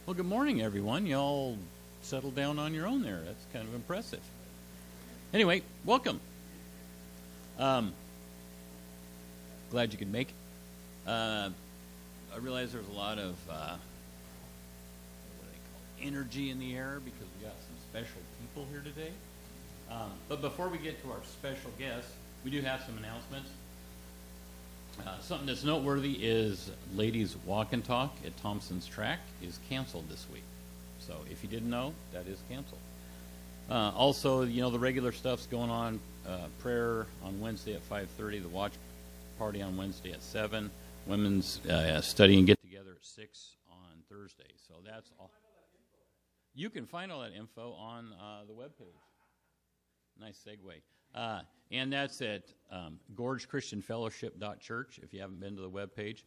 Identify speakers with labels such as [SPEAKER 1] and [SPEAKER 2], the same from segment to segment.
[SPEAKER 1] Well, good morning, everyone. Y'all settled down on your own there. That's kind of impressive. Anyway, welcome. Glad you could make it. I realize there's a lot of energy in the air because we got some special people here today. But before we get to our special guests, we do have some announcements. Something that's noteworthy is Ladies Walk and Talk at Thompson's track is canceled this week. So if you didn't know, that is canceled. Also, the regular stuff's going on. Prayer on Wednesday at 5:30. The watch party on Wednesday at 7. Women's study and get together at 6 on Thursday. So that's all. You can find all that info on the webpage. Nice segue. And that's at gorgechristianfellowship.church if you haven't been to the webpage.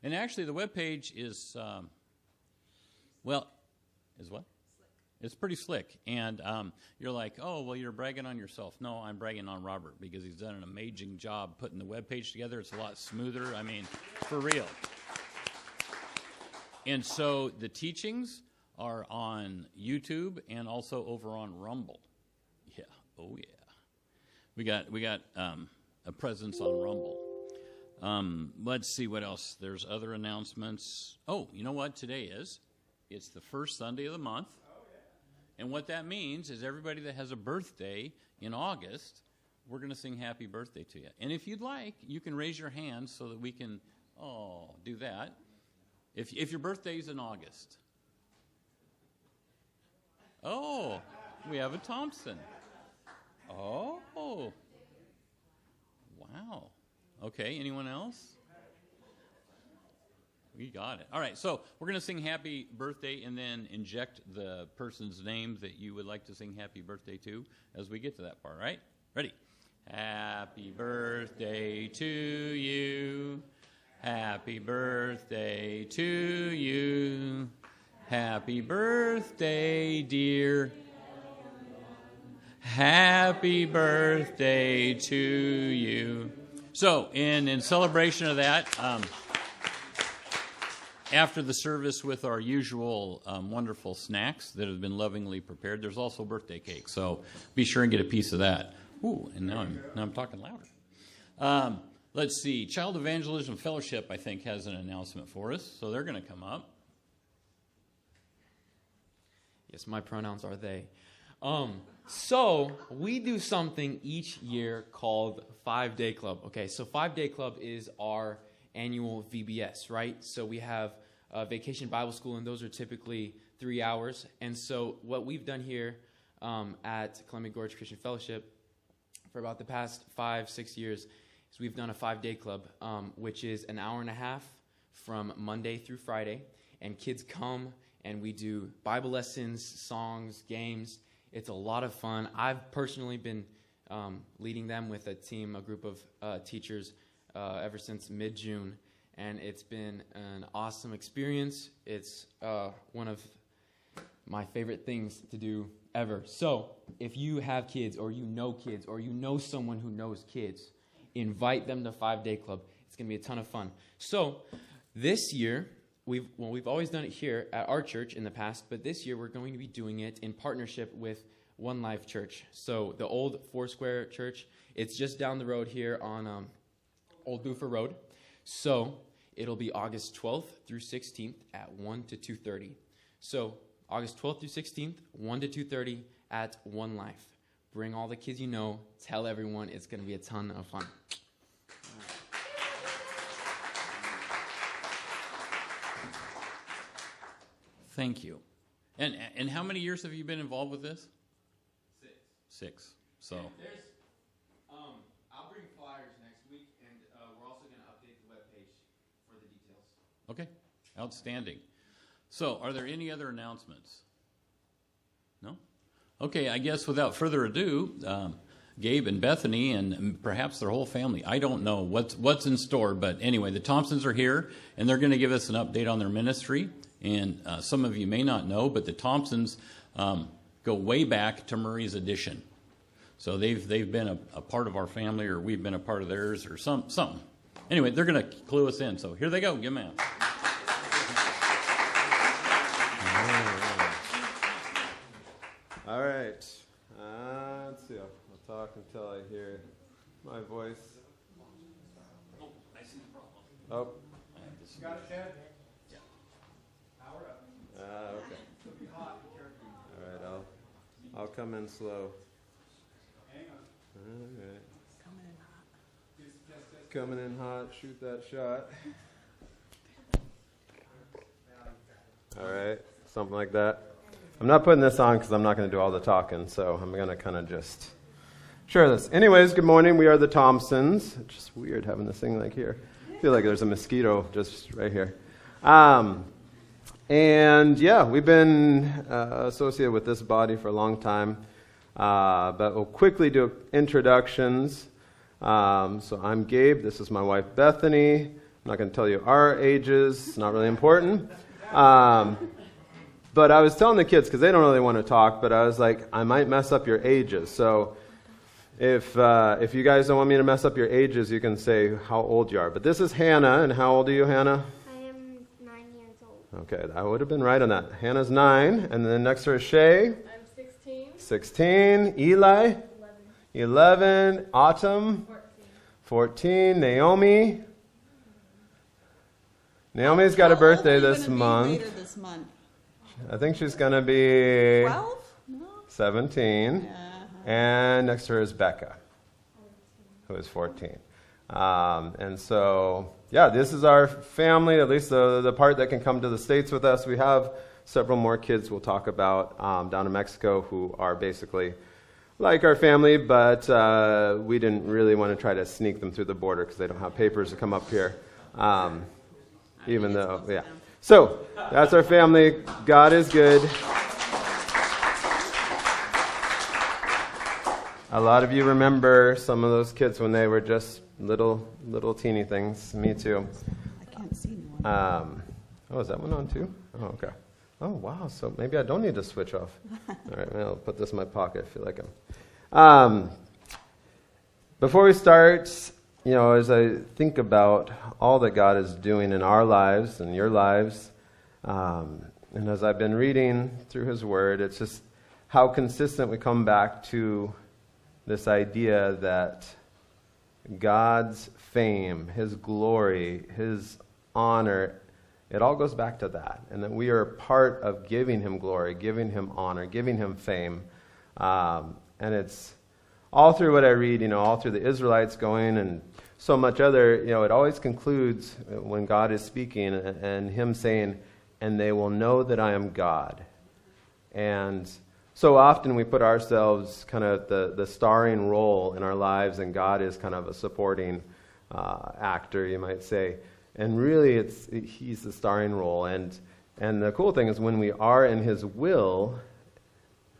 [SPEAKER 1] And actually the webpage is, is what? Slick. It's pretty slick. And you're like, oh, well, you're bragging on yourself. No, I'm bragging on Robert because he's done an amazing job putting the webpage together. It's a lot smoother. I mean, for real. And so the teachings are on YouTube and also over on Rumble. Yeah. Oh, yeah. We got a presence on Rumble. Let's see what else. There's other announcements. Oh, you know what today is? It's the first Sunday of the month. And what that means is everybody that has a birthday in August, we're going to sing happy birthday to you. And if you'd like, you can raise your hand so that we can, do that. If your birthday is in August. Oh, we have a Thompson. Oh, wow. Okay, anyone else? We got it. All right, so we're going to sing happy birthday and then inject the person's name that you would like to sing happy birthday to as we get to that part, right? Ready? Happy birthday to you. Happy birthday to you. Happy birthday, dear. Happy birthday to you. So, in celebration of that, after the service with our usual wonderful snacks that have been lovingly prepared, there's also birthday cake. So be sure and get a piece of that. Ooh, and now I'm talking louder. Let's see. Child Evangelism Fellowship, I think, has an announcement for us. So they're going to come up.
[SPEAKER 2] Yes, my pronouns are they. So we do something each year called 5-Day Club. Okay, so 5-Day Club is our annual VBS, right? So we have Vacation Bible School, and those are typically 3 hours. And so what we've done here at Columbia Gorge Christian Fellowship for about the past 5-6 years is we've done a 5-Day Club, which is an hour and a half from Monday through Friday. And kids come, and we do Bible lessons, songs, games. It's a lot of fun. I've personally been leading them with a group of teachers ever since mid-June, and it's been an awesome experience. It's one of my favorite things to do ever. So if you have kids, or you know someone who knows kids, invite them to 5-Day Club. It's going to be a ton of fun. So this year, we've always done it here at our church in the past, but this year we're going to be doing it in partnership with One Life Church. So the old Foursquare Church, it's just down the road here on Old Buford Road. So it'll be August 12th through 16th at 1 to 2:30. So August 12th through 16th, 1 to 2:30 at One Life. Bring all the kids you know. Tell everyone. It's going to be a ton of fun.
[SPEAKER 1] Thank you. And how many years have you been involved with this? 6. So.
[SPEAKER 2] I'll bring flyers next week, and we're also going to update the webpage for the details.
[SPEAKER 1] Okay. Outstanding. So, are there any other announcements? No? Okay, I guess without further ado, Gabe and Bethany and perhaps their whole family. I don't know what's in store, but anyway, the Thompsons are here, and they're going to give us an update on their ministry. And some of you may not know, but the Thompsons go way back to Murray's Addition. So they've been a part of our family, or we've been a part of theirs, or something. Anyway, they're going to clue us in. So here they go. Give them a hand.
[SPEAKER 3] until I hear my voice.
[SPEAKER 1] Oh, I see the problem.
[SPEAKER 3] Oh.
[SPEAKER 4] You got it, Chad?
[SPEAKER 1] Yeah.
[SPEAKER 4] Power up.
[SPEAKER 3] Okay.
[SPEAKER 4] It'll be hot. Be careful.
[SPEAKER 3] All right, I'll come in slow.
[SPEAKER 4] Hang on.
[SPEAKER 3] All right.
[SPEAKER 4] Just
[SPEAKER 3] Coming in hot, shoot that shot. All right, something like that. I'm not putting this on because I'm not going to do all the talking, so I'm going to kind of just share this. Anyways, good morning. We are the Thompsons. It's just weird having this thing like here. I feel like there's a mosquito just right here. And yeah, we've been associated with this body for a long time, but we'll quickly do introductions. So I'm Gabe. This is my wife, Bethany. I'm not going to tell you our ages. It's not really important. But I was telling the kids, because they don't really want to talk, but I was like, I might mess up your ages. So if you guys don't want me to mess up your ages, you can say how old you are. But this is Hannah. And how old are you, Hannah?
[SPEAKER 5] I am 9 years old.
[SPEAKER 3] Okay, I would have been right on that. Hannah's 9. And then next to her is Shay.
[SPEAKER 6] I'm 16.
[SPEAKER 3] 16. Eli. 11. Autumn.
[SPEAKER 6] 14.
[SPEAKER 3] 14. Naomi. Naomi's got a birthday this month.
[SPEAKER 7] Later this month.
[SPEAKER 3] I think she's going to be
[SPEAKER 7] 12? No?
[SPEAKER 3] 17.
[SPEAKER 7] Yeah.
[SPEAKER 3] And next to her is Becca, who is 14. And so, yeah, this is our family, at least the part that can come to the States with us. We have several more kids we'll talk about down in Mexico who are basically like our family, but we didn't really want to try to sneak them through the border because they don't have papers to come up here. Even though, yeah. So, that's our family. God is good. A lot of you remember some of those kids when they were just little teeny things. Me too.
[SPEAKER 7] I can't see anyone.
[SPEAKER 3] Oh, is that one on too? Oh, okay. Oh, wow. So maybe I don't need to switch off. All right, well, I'll put this in my pocket. I feel like I'm... Before we start, as I think about all that God is doing in our lives and your lives, and as I've been reading through His Word, it's just how consistent we come back to this idea that God's fame, His glory, His honor, it all goes back to that. And that we are part of giving Him glory, giving Him honor, giving Him fame. And it's all through what I read, all through the Israelites going and so much other, it always concludes when God is speaking and Him saying, and they will know that I am God. And so often we put ourselves kind of the starring role in our lives, and God is kind of a supporting actor, you might say. And really, He's the starring role. And the cool thing is when we are in His will,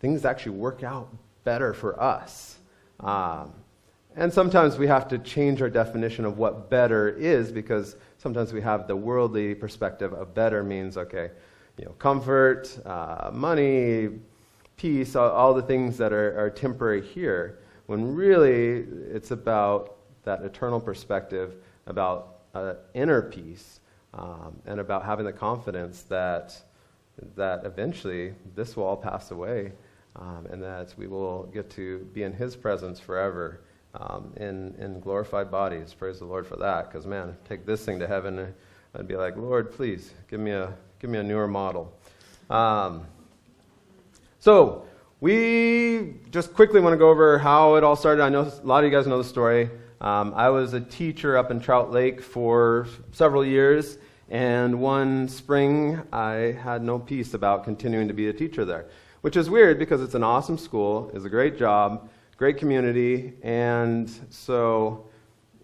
[SPEAKER 3] things actually work out better for us. And sometimes we have to change our definition of what better is, because sometimes we have the worldly perspective of better means, okay, comfort, money, peace, all the things that are temporary here, when really it's about that eternal perspective, about inner peace, and about having the confidence that eventually this will all pass away, and that we will get to be in His presence forever, in glorified bodies. Praise the Lord for that, because man, take this thing to heaven, I'd be like, Lord, please give me a newer model. So we just quickly want to go over how it all started. I know a lot of you guys know the story. I was a teacher up in Trout Lake for several years, and one spring I had no peace about continuing to be a teacher there, which is weird because it's an awesome school, it's a great job, great community, and so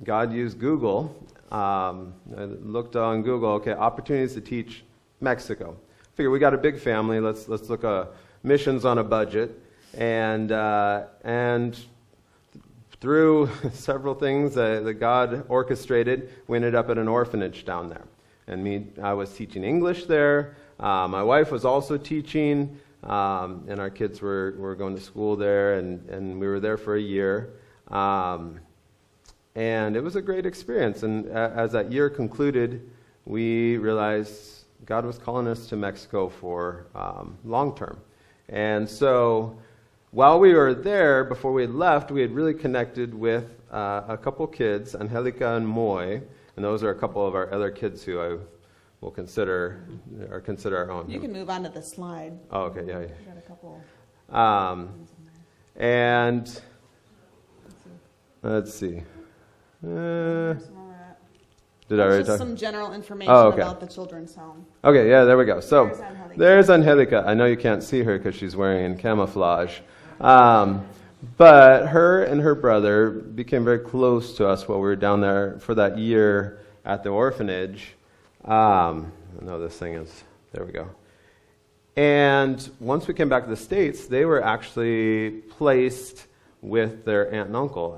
[SPEAKER 3] God used Google. I looked on Google, okay, opportunities to teach Mexico. Figure we got a big family, let's look at missions on a budget, and through several things that God orchestrated, we ended up at an orphanage down there. And I was teaching English there. My wife was also teaching, and our kids were going to school there, and we were there for a year. And it was a great experience. And as that year concluded, we realized God was calling us to Mexico for long term. And so while we were there, before we left, we had really connected with a couple kids, Angelica and Moy, and those are a couple of our other kids who I will consider our own.
[SPEAKER 7] You can move on to the slide.
[SPEAKER 3] Oh, okay, yeah.
[SPEAKER 7] We got a couple.
[SPEAKER 3] And let's see. Did I already
[SPEAKER 7] Just
[SPEAKER 3] talk?
[SPEAKER 7] some general information
[SPEAKER 3] Okay.
[SPEAKER 7] about the children's home.
[SPEAKER 3] Okay, yeah, there we go. So
[SPEAKER 7] There's Angelica.
[SPEAKER 3] there's Angelica. I know you can't see her because she's wearing camouflage. But her and her brother became very close to us while we were down there for that year at the orphanage. I know this thing is, there we go. And once we came back to the States, they were actually placed with their aunt and uncle.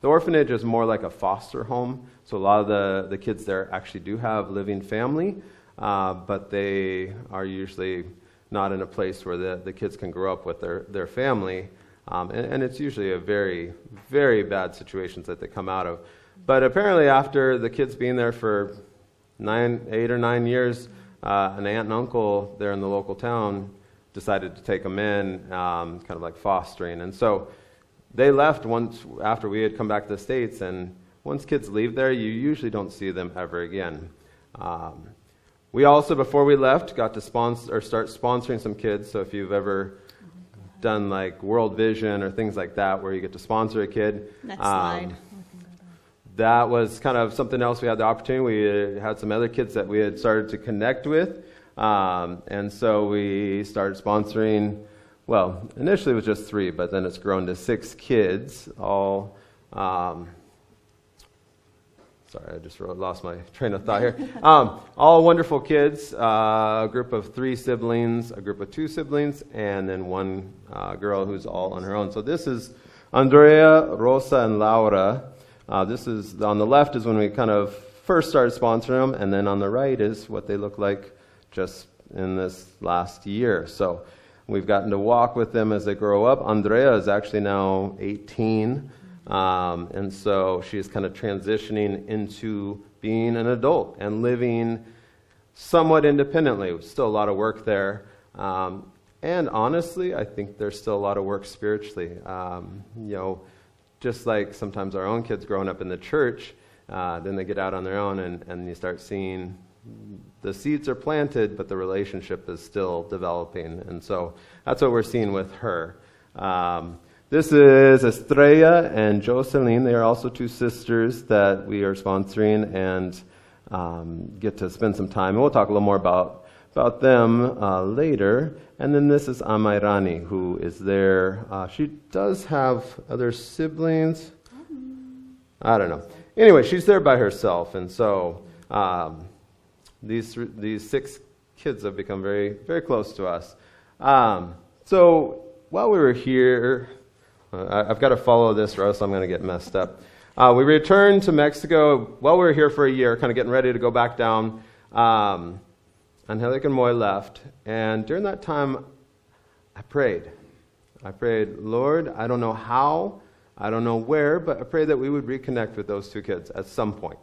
[SPEAKER 3] The orphanage is more like a foster home, so a lot of the kids there actually do have living family, but they are usually not in a place where the kids can grow up with their family, and it's usually a very, very bad situations that they come out of. But apparently after the kids being there for 8 or 9 years, an aunt and uncle there in the local town decided to take them in, kind of like fostering. And so they left once after we had come back to the States, and once kids leave there, you usually don't see them ever again. We also, before we left, got to start sponsoring some kids. So if you've ever done like World Vision or things like that, where you get to sponsor a kid.
[SPEAKER 7] Next slide.
[SPEAKER 3] That was kind of something else we had the opportunity. We had some other kids that we had started to connect with. And so we started sponsoring, well, initially it was just 3, but then it's grown to 6 kids, all, sorry, I just lost my train of thought here. All wonderful kids, a group of 3 siblings, a group of 2 siblings, and then one girl who's all on her own. So this is Andrea, Rosa, and Laura. This is, on the left is when we kind of first started sponsoring them, and then on the right is what they look like just in this last year. So we've gotten to walk with them as they grow up. Andrea is actually now 18, and so she's kind of transitioning into being an adult and living somewhat independently. Still a lot of work there. And honestly, I think there's still a lot of work spiritually. Just like sometimes our own kids growing up in the church, then they get out on their own and you start seeing the seeds are planted, but the relationship is still developing. And so that's what we're seeing with her. This is Estrella and Jocelyn. They are also 2 sisters that we are sponsoring and get to spend some time. And we'll talk a little more about them later. And then this is Amairani, who is there. She does have other siblings. I don't know. Anyway, she's there by herself. And so these 6 kids have become very, very close to us. So while we were here, I've got to follow this or else I'm going to get messed up. We returned to Mexico while we were here for a year, kind of getting ready to go back down. Angelica and Moy left, and during that time, I prayed, Lord, I don't know how, I don't know where, but I prayed that we would reconnect with those 2 kids at some point.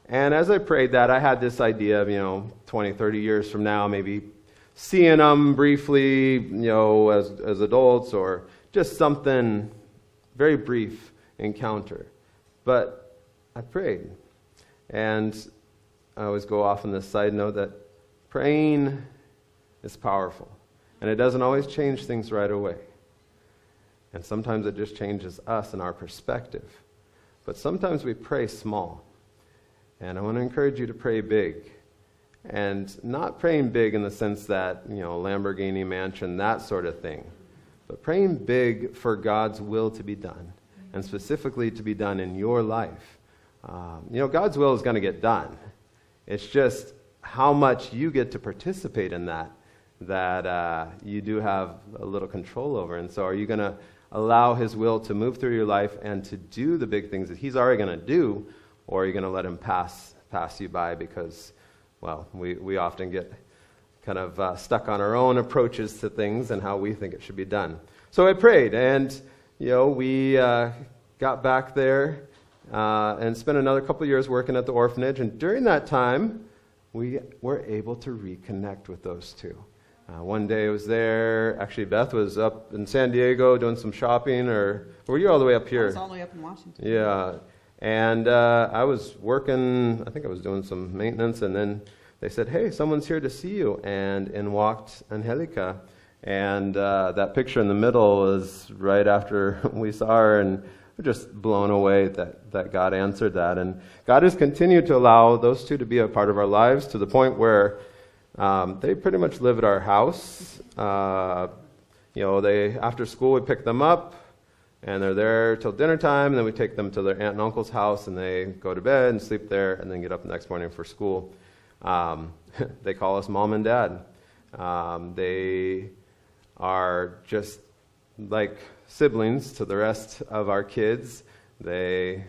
[SPEAKER 3] And as I prayed that, I had this idea of, 20, 30 years from now, maybe seeing them briefly, as adults, or just something very brief encounter. But I prayed, and I always go off on this side note that praying is powerful, and it doesn't always change things right away. And sometimes it just changes us and our perspective. But sometimes we pray small. And I want to encourage you to pray big. And not praying big in the sense that, Lamborghini mansion, that sort of thing. But praying big for God's will to be done, and specifically to be done in your life. God's will is going to get done. It's just how much you get to participate in that you do have a little control over. And so are you going to allow His will to move through your life and to do the big things that He's already going to do, or are you going to let Him pass you by because, well, we often get kind of stuck on our own approaches to things and how we think it should be done. So I prayed, and we got back there and spent another couple of years working at the orphanage, and during that time, we were able to reconnect with those 2. One day I was there. Actually, Beth was up in San Diego doing some shopping, or were you all the way up
[SPEAKER 7] I
[SPEAKER 3] here?
[SPEAKER 7] was all the way up in Washington.
[SPEAKER 3] Yeah. And I was working, I think I was doing some maintenance, and then they said, hey, someone's here to see you. And in walked Angelica. And that picture in the middle was right after we saw her, and we're just blown away that God answered that. And God has continued to allow those two to be a part of our lives to the point where they pretty much live at our house. After school we pick them up, and they're there till dinner time, and then we take them to their aunt and uncle's house, and they go to bed and sleep there, and then get up the next morning for school. They call us mom and dad. They are just like siblings to the rest of our kids. They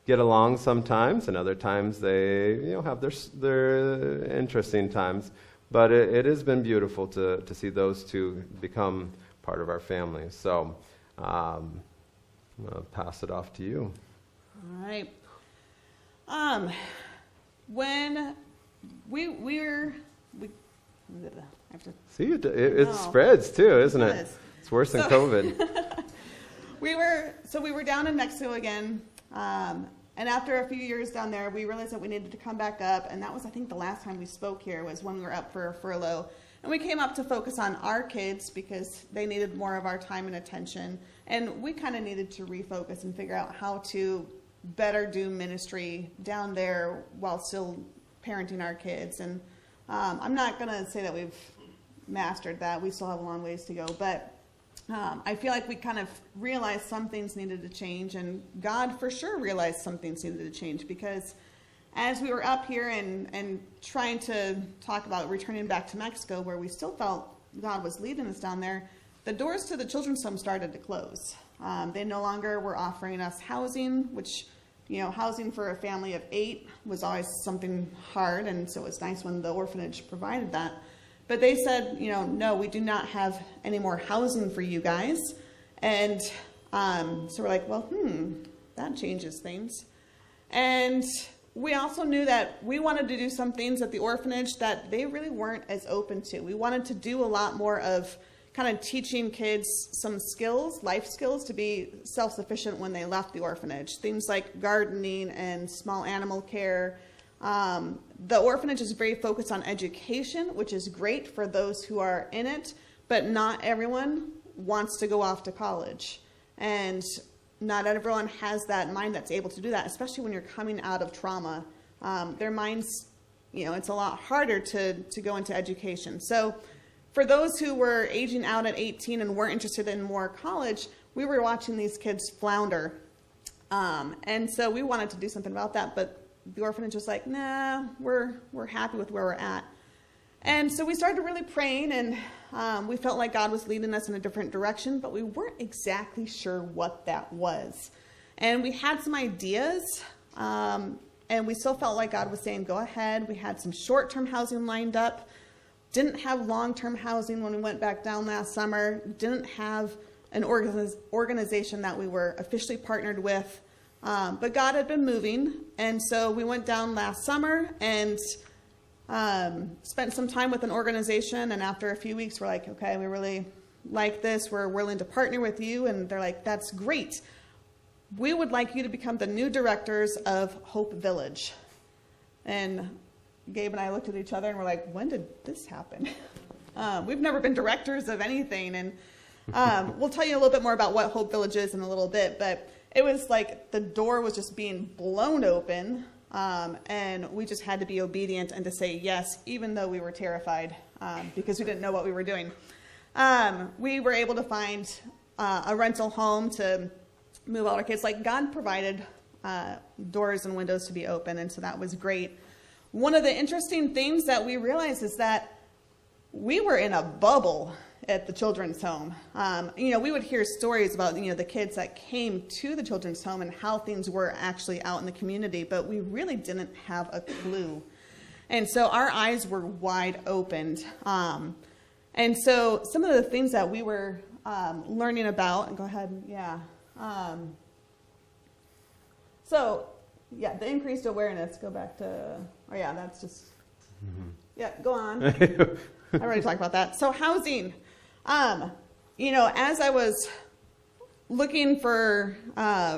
[SPEAKER 3] get along sometimes, and other times they have their interesting times. But it has been beautiful to see those two become part of our family. So I'll pass it off to you.
[SPEAKER 7] All right. When we I have to.
[SPEAKER 3] See, it
[SPEAKER 7] No.
[SPEAKER 3] spreads too, isn't
[SPEAKER 7] It
[SPEAKER 3] it?
[SPEAKER 7] does.
[SPEAKER 3] It's worse than COVID.
[SPEAKER 7] We were down in Mexico again, and after a few years down there, we realized that we needed to come back up, and that was, I think, the last time we spoke here was when we were up for a furlough, and we came up to focus on our kids because they needed more of our time and attention, and we kind of needed to refocus and figure out how to better do ministry down there while still parenting our kids. And I'm not going to say that we've mastered that. We still have a long ways to go, but I feel like we kind of realized some things needed to change, and God for sure realized some things needed to change, because as we were up here and trying to talk about returning back to Mexico, where we still felt God was leading us down there, the doors to the children's home started to close. They no longer were offering us housing, which, housing for a family of 8 was always something hard, and so it was nice when the orphanage provided that. But they said, no, we do not have any more housing for you guys. And so we're like, well, that changes things. And we also knew that we wanted to do some things at the orphanage that they really weren't as open to. We wanted to do a lot more of kind of teaching kids some skills, life skills, to be self-sufficient when they left the orphanage. Things like gardening and small animal care. The orphanage is very focused on education, which is great for those who are in it, but not everyone wants to go off to college. And not everyone has that mind that's able to do that, especially when you're coming out of trauma. Their minds, it's a lot harder to go into education. So for those who were aging out at 18 and weren't interested in more college, we were watching these kids flounder. And so we wanted to do something about that, but the orphanage was like, nah, we're happy with where we're at. And so we started really praying, and we felt like God was leading us in a different direction, but we weren't exactly sure what that was. And we had some ideas, and we still felt like God was saying, go ahead. We had some short-term housing lined up. Didn't have long-term housing when we went back down last summer. Didn't have an organization that we were officially partnered with. But God had been moving, and so we went down last summer and spent some time with an organization, and after a few weeks we're like, okay, we really like this, we're willing to partner with you, and they're like, that's great. We would like you to become the new directors of Hope Village. And Gabe and I looked at each other and we're like, when did this happen? We've never been directors of anything, and we'll tell you a little bit more about what Hope Village is in a little bit, but it was like the door was just being blown open, and we just had to be obedient and to say yes, even though we were terrified because we didn't know what we were doing. We were able to find a rental home to move all our kids. Like, God provided doors and windows to be open, and so that was great. One of the interesting things that we realized is that we were in a bubble at the children's home. We would hear stories about, the kids that came to the children's home and how things were actually out in the community, but we really didn't have a clue. And so our eyes were wide opened. And so some of the things that we were learning about, and go ahead, yeah. The increased awareness, go back to, that's just, Yeah, go on. I already talked about that. So housing, as I was looking for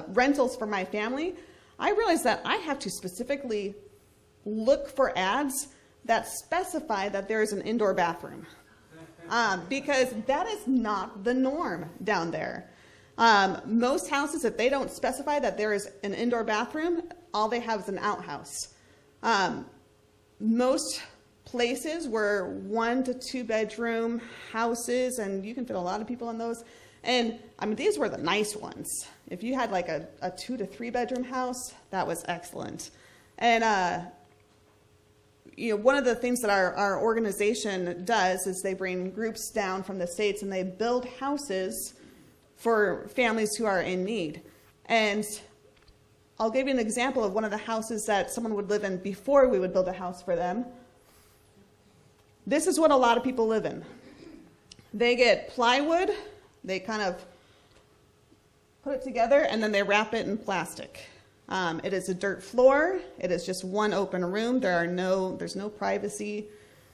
[SPEAKER 7] rentals for my family, I realized that I have to specifically look for ads that specify that there is an indoor bathroom, because that is not the norm down there. Most houses, if they don't specify that there is an indoor bathroom, all they have is an outhouse. Most places were 1 to 2 bedroom houses, and you can fit a lot of people in those. And I mean, these were the nice ones. If you had like a 2 to 3 bedroom house, that was excellent. And one of the things that our organization does is they bring groups down from the States and they build houses for families who are in need. And I'll give you an example of one of the houses that someone would live in before we would build a house for them. This is what a lot of people live in. They get plywood, they kind of put it together, and then they wrap it in plastic. It is a dirt floor. It is just one open room. There's no privacy.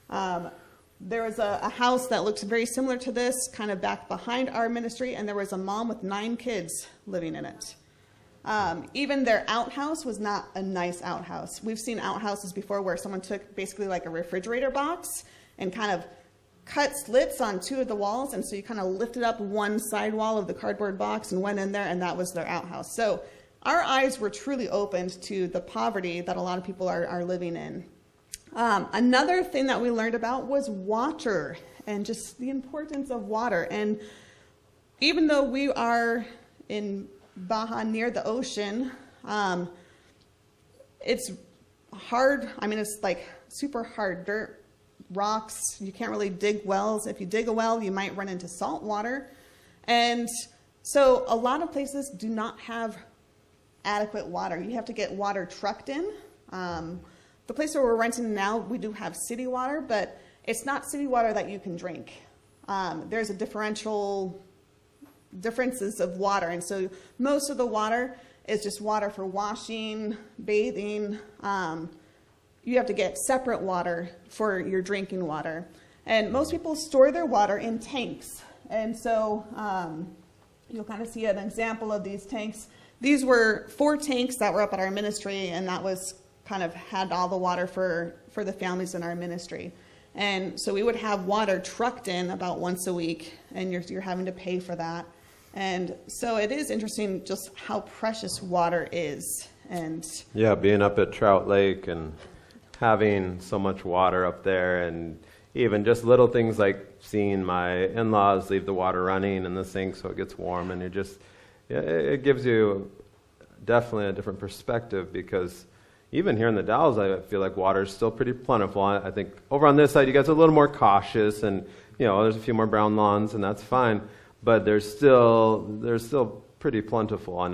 [SPEAKER 7] There was a house that looks very similar to this, kind of back behind our ministry, and there was a mom with 9 kids living in it. Even their outhouse was not a nice outhouse. We've seen outhouses before where someone took basically like a refrigerator box and kind of cut slits on 2 of the walls, and so you kind of lifted up one side wall of the cardboard box and went in there, and that was their outhouse. So our eyes were truly opened to the poverty that a lot of people are living in. Another thing that we learned about was water and just the importance of water. And even though we are in Baja near the ocean, it's hard. I mean, it's like super hard dirt, rocks. You can't really dig wells. If you dig a well, you might run into salt water. And so a lot of places do not have adequate water. You have to get water trucked in. The place where we're renting now, we do have city water, but it's not city water that you can drink. There's a differences of water, and so most of the water is just water for washing, bathing. You have to get separate water for your drinking water. And most people store their water in tanks. And so you'll kind of see an example of these tanks. These were 4 tanks that were up at our ministry, and that was kind of had all the water for the families in our ministry. And so we would have water trucked in about once a week, and you're having to pay for that. And so it is interesting just how precious water is. And
[SPEAKER 3] yeah, being up at Trout Lake and having so much water up there, and even just little things like seeing my in-laws leave the water running in the sink so it gets warm, and it gives you definitely a different perspective, because even here in the Dalles, I feel like water is still pretty plentiful. I think over on this side, you guys are a little more cautious, and there's a few more brown lawns, and that's fine. But there's still pretty plentiful. I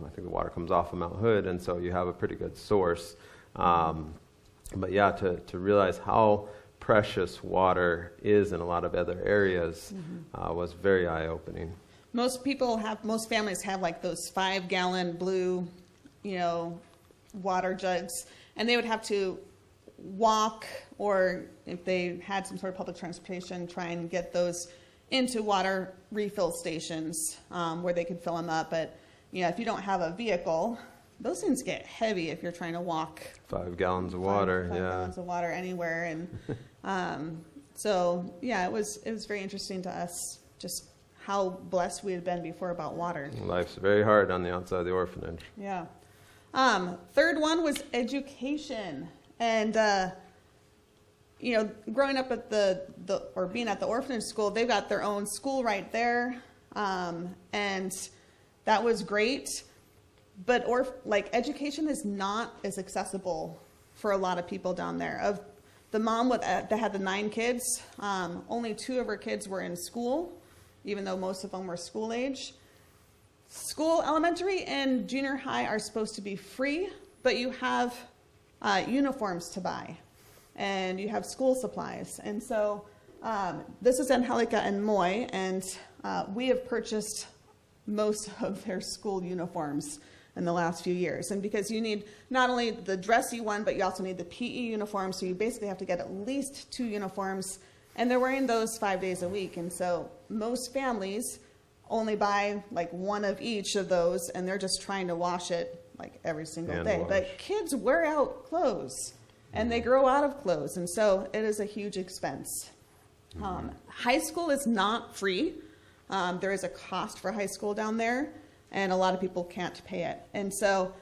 [SPEAKER 3] think the water comes off of Mount Hood, and so you have a pretty good source. But yeah, to realize how precious water is in a lot of other areas was very eye-opening.
[SPEAKER 7] Most families have like those 5-gallon blue, water jugs, and they would have to walk, or if they had some sort of public transportation, try and get those into water refill stations where they could fill them up. But if you don't have a vehicle, those things get heavy if you're trying to walk
[SPEAKER 3] 5 gallons of water.
[SPEAKER 7] Five gallons of water anywhere. And so yeah, it was very interesting to us just how blessed we had been before about water.
[SPEAKER 3] Life's very hard on the outside of the orphanage.
[SPEAKER 7] Yeah. Third one was education. And growing up at or being at the orphanage school, they've got their own school right there. And that was great. But education is not as accessible for a lot of people down there. Of the mom that had the 9 kids, only 2 of her kids were in school, even though most of them were school age. School, elementary, and junior high are supposed to be free, but you have uniforms to buy, and you have school supplies. And so this is Angelica and Moy, and we have purchased most of their school uniforms. in the last few years. And because you need not only the dressy one, but you also need the PE uniform, so you basically have to get at least 2 uniforms, and they're wearing those 5 days a week. And so most families only buy like one of each of those, and they're just trying to wash it like every single
[SPEAKER 3] Hand
[SPEAKER 7] day.
[SPEAKER 3] wash.
[SPEAKER 7] But kids wear out clothes, and they grow out of clothes, and so it is a huge expense. High school is not free. There is a cost for high school down there, and a lot of people can't pay it. And so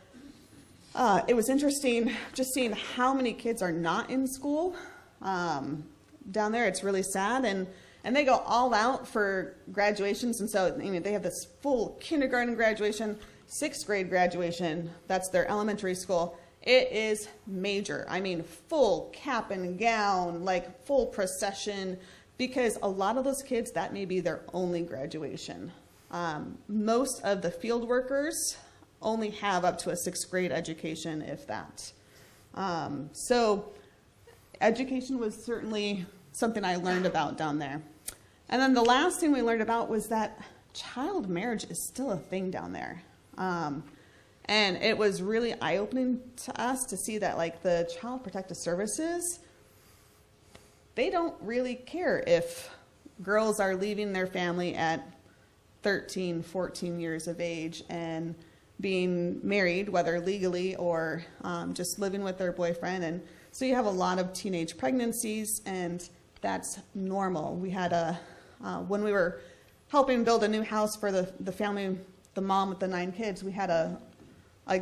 [SPEAKER 7] it was interesting just seeing how many kids are not in school down there. It's really sad, and they go all out for graduations. And so they have this full kindergarten graduation, 6th grade graduation. That's their elementary school. It is major. I mean, full cap and gown, like full procession, because a lot of those kids, that may be their only graduation. Most of the field workers only have up to a 6th grade education, if that. So education was certainly something I learned about down there. And then the last thing we learned about was that child marriage is still a thing down there. And it was really eye-opening to us to see that, like, the Child Protective Services, they don't really care if girls are leaving their family at 13, 14 years of age and being married, whether legally or just living with their boyfriend. And so you have a lot of teenage pregnancies, and that's normal. We had when we were helping build a new house for the family, the mom with the 9 kids, we had a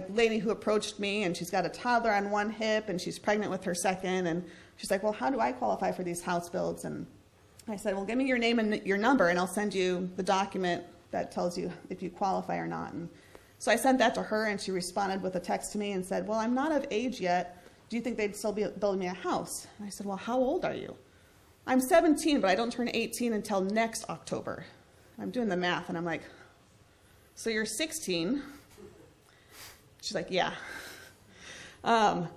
[SPEAKER 7] lady who approached me, and she's got a toddler on one hip, and she's pregnant with her second, and she's like, well, how do I qualify for these house builds? And I said, well, give me your name and your number, and I'll send you the document that tells you if you qualify or not. And so I sent that to her, and she responded with a text to me and said, well, I'm not of age yet. Do you think they'd still be building me a house? And I said, well, how old are you? I'm 17, but I don't turn 18 until next October. I'm doing the math, and I'm like, so you're 16. She's like, yeah. And,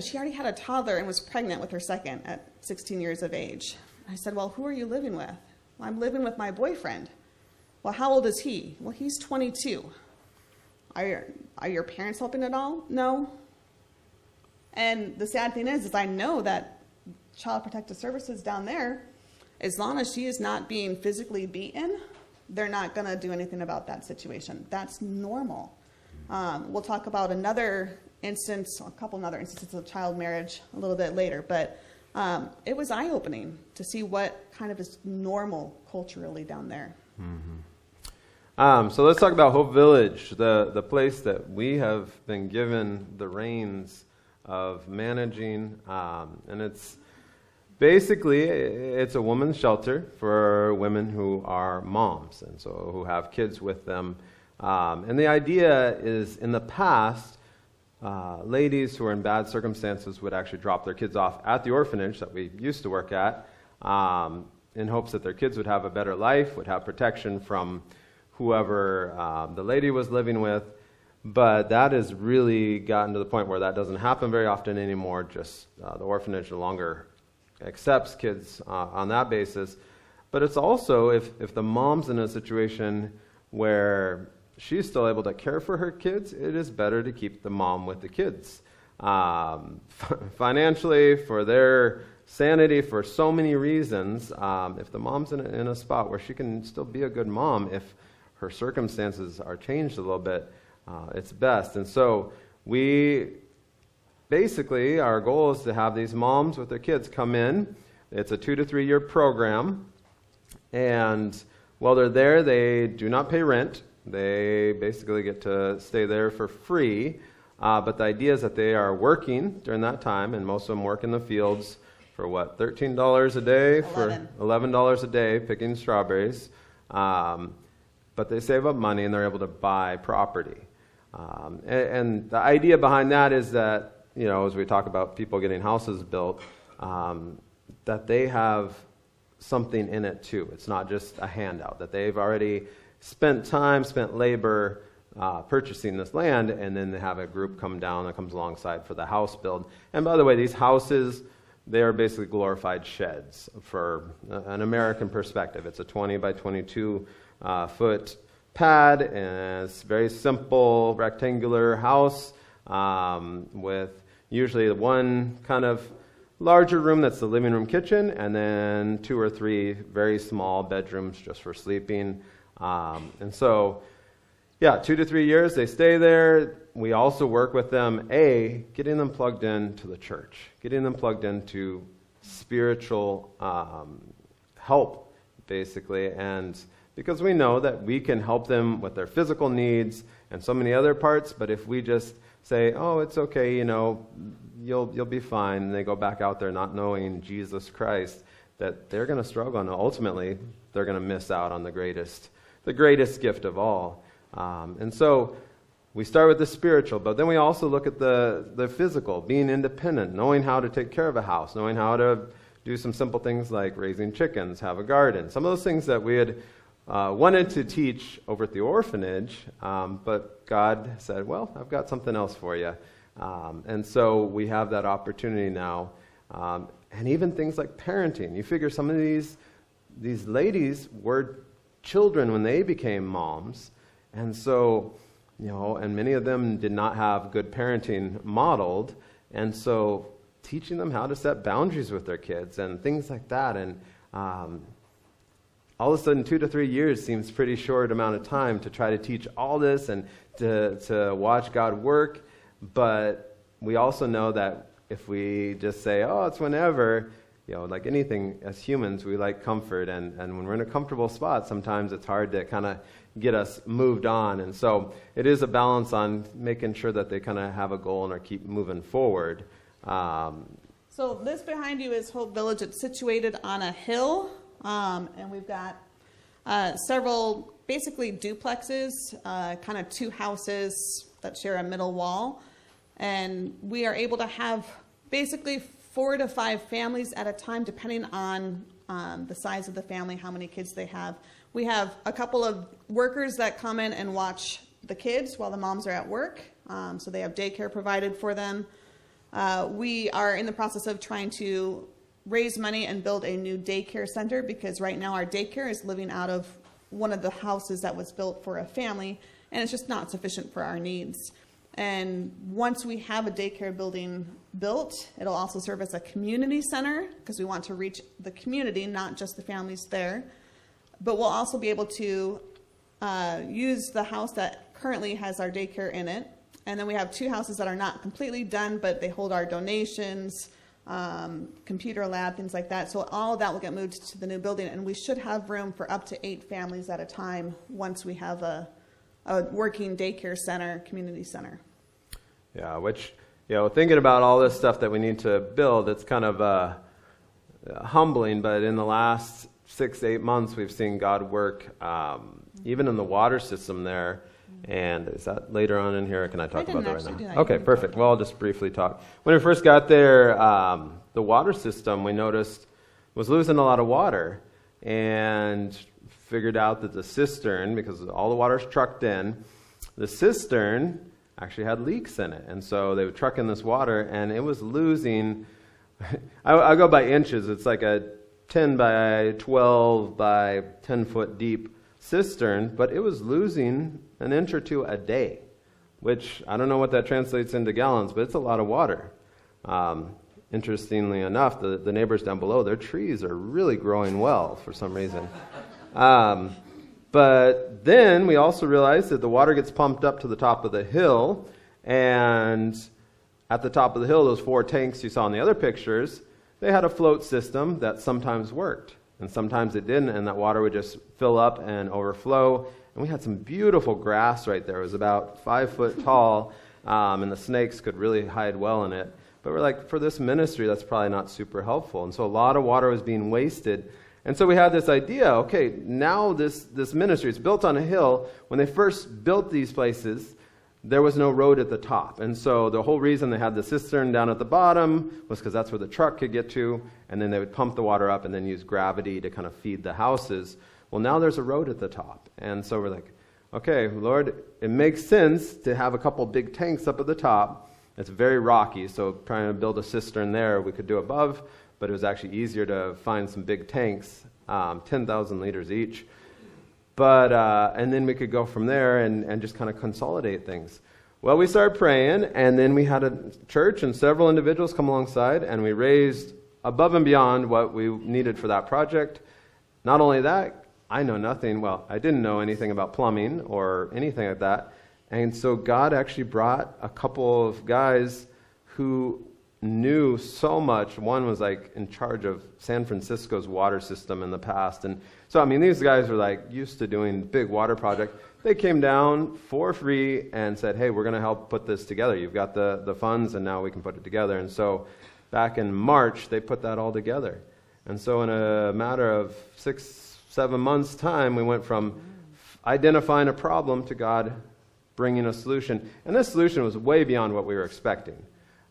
[SPEAKER 7] she already had a toddler and was pregnant with her second at 16 years of age. I said, well, who are you living with? Well, I'm living with my boyfriend. Well, how old is he? Well, he's 22. Are your parents helping at all? No. And the sad thing is I know that Child Protective Services down there, as long as she is not being physically beaten, they're not going to do anything about that situation. That's normal. We'll talk about a couple other instances of child marriage a little bit later, but it was eye-opening to see what kind of is normal culturally down there.
[SPEAKER 3] So let's talk about Hope Village, the place that we have been given the reins of managing, and it's a women's shelter for women who are moms, and so who have kids with them. And the idea is, in the past, ladies who are in bad circumstances would actually drop their kids off at the orphanage that we used to work at, in hopes that their kids would have a better life, would have protection from whoever the lady was living with. But that has really gotten to the point where that doesn't happen very often anymore. Just the orphanage no longer accepts kids on that basis. But it's also, if the mom's in a situation where she's still able to care for her kids, it is better to keep the mom with the kids. Financially, for their sanity, for so many reasons, if the mom's in a spot where she can still be a good mom, if her circumstances are changed a little bit, it's best. And so our goal is to have these moms with their kids come in. It's a 2 to 3 year program. And while they're there, they do not pay rent. They basically get to stay there for free. But the idea is that they are working during that time, and most of them work in the fields for $13 a day, for $11 a day picking strawberries. But they save up money, and they're able to buy property. And the idea behind that is that, as we talk about people getting houses built, that they have something in it too. It's not just a handout, that they've already spent time, spent labor purchasing this land, and then they have a group come down that comes alongside for the house build. And by the way, these houses, they are basically glorified sheds for an American perspective. It's a 20 by 22 foot pad, and it's a very simple rectangular house with usually one kind of larger room that's the living room kitchen, and then 2 or 3 very small bedrooms just for sleeping. And so, 2 to 3 years they stay there. We also work with them, getting them plugged into the church, getting them plugged into spiritual help, basically. And because we know that we can help them with their physical needs and so many other parts, but if we just say, oh, it's okay, you'll be fine, and they go back out there not knowing Jesus Christ, that they're going to struggle, and ultimately they're going to miss out on the greatest gift of all. And so we start with the spiritual, but then we also look at the physical, being independent, knowing how to take care of a house, knowing how to do some simple things like raising chickens, have a garden. Some of those things that we had wanted to teach over at the orphanage, but God said, well, I've got something else for you. And so we have that opportunity now. And even things like parenting. You figure some of these ladies were children when they became moms. And so, and many of them did not have good parenting modeled. And so teaching them how to set boundaries with their kids and things like that. And all of a sudden, 2 to 3 years seems pretty short amount of time to try to teach all this and to watch God work. But we also know that if we just say, oh, it's whenever, like anything as humans, we like comfort. And when we're in a comfortable spot, sometimes it's hard to kind of get us moved on. And so it is a balance on making sure that they kind of have a goal and are keep moving forward.
[SPEAKER 7] So this behind you is Hope Village. It's situated on a hill, and we've got several basically duplexes, kind of 2 houses that share a middle wall. And we are able to have basically 4 to 5 families at a time, depending on the size of the family, how many kids they have. We have a couple of workers that come in and watch the kids while the moms are at work. So they have daycare provided for them. We are in the process of trying to raise money and build a new daycare center, because right now our daycare is living out of one of the houses that was built for a family, and it's just not sufficient for our needs. And once we have a daycare building built, it'll also serve as a community center, because we want to reach the community, not just the families there. But we'll also be able to use the house that currently has our daycare in it. And then we have 2 houses that are not completely done, but they hold our donations, computer lab, things like that. So all of that will get moved to the new building, and we should have room for up to 8 families at a time once we have a working daycare center, community center.
[SPEAKER 3] Yeah, which, thinking about all this stuff that we need to build, it's kind of humbling, but in the last 6 to 8 months, we've seen God work, even in the water system there. And is that later on in here, or can I talk about that right now? Okay, perfect. Well, I'll just briefly talk. When we first got there, the water system, we noticed, was losing a lot of water, and figured out that the cistern, because all the water's trucked in, the cistern actually had leaks in it. And so they would truck in this water, and it was losing, I go by inches, it's like a 10 by 12 by 10 foot deep cistern, but it was losing an inch or 2 a day, which I don't know what that translates into gallons, but it's a lot of water. Interestingly enough, the neighbors down below, their trees are really growing well for some reason. But then we also realized that the water gets pumped up to the top of the hill, and at the top of the hill, those 4 tanks you saw in the other pictures, they had a float system that sometimes worked, and sometimes it didn't, and that water would just fill up and overflow. And we had some beautiful grass right there. It was about 5 foot tall, and the snakes could really hide well in it. But we're like, for this ministry, that's probably not super helpful. And so a lot of water was being wasted. And so we had this idea, okay, now this ministry, it's built on a hill. When they first built these places, there was no road at the top. And so the whole reason they had the cistern down at the bottom was because that's where the truck could get to, and then they would pump the water up and then use gravity to kind of feed the houses. Well, now there's a road at the top. And so we're like, okay, Lord, it makes sense to have a couple big tanks up at the top. It's very rocky, so trying to build a cistern there, we could do above, but it was actually easier to find some big tanks, 10,000 liters each. But and then we could go from there and just kind of consolidate things. Well, we started praying, and then we had a church and several individuals come alongside, and we raised above and beyond what we needed for that project. Not only that, I know nothing. Well, I didn't know anything about plumbing or anything like that. And so God actually brought a couple of guys who knew so much. One was like in charge of San Francisco's water system in the past. And so, I mean, these guys were like used to doing big water projects. They came down for free and said, hey, we're going to help put this together. You've got the funds, and now we can put it together. And so back in March, they put that all together. And so in a matter of 6-7 months' time, we went from identifying a problem to God bringing a solution. And this solution was way beyond what we were expecting.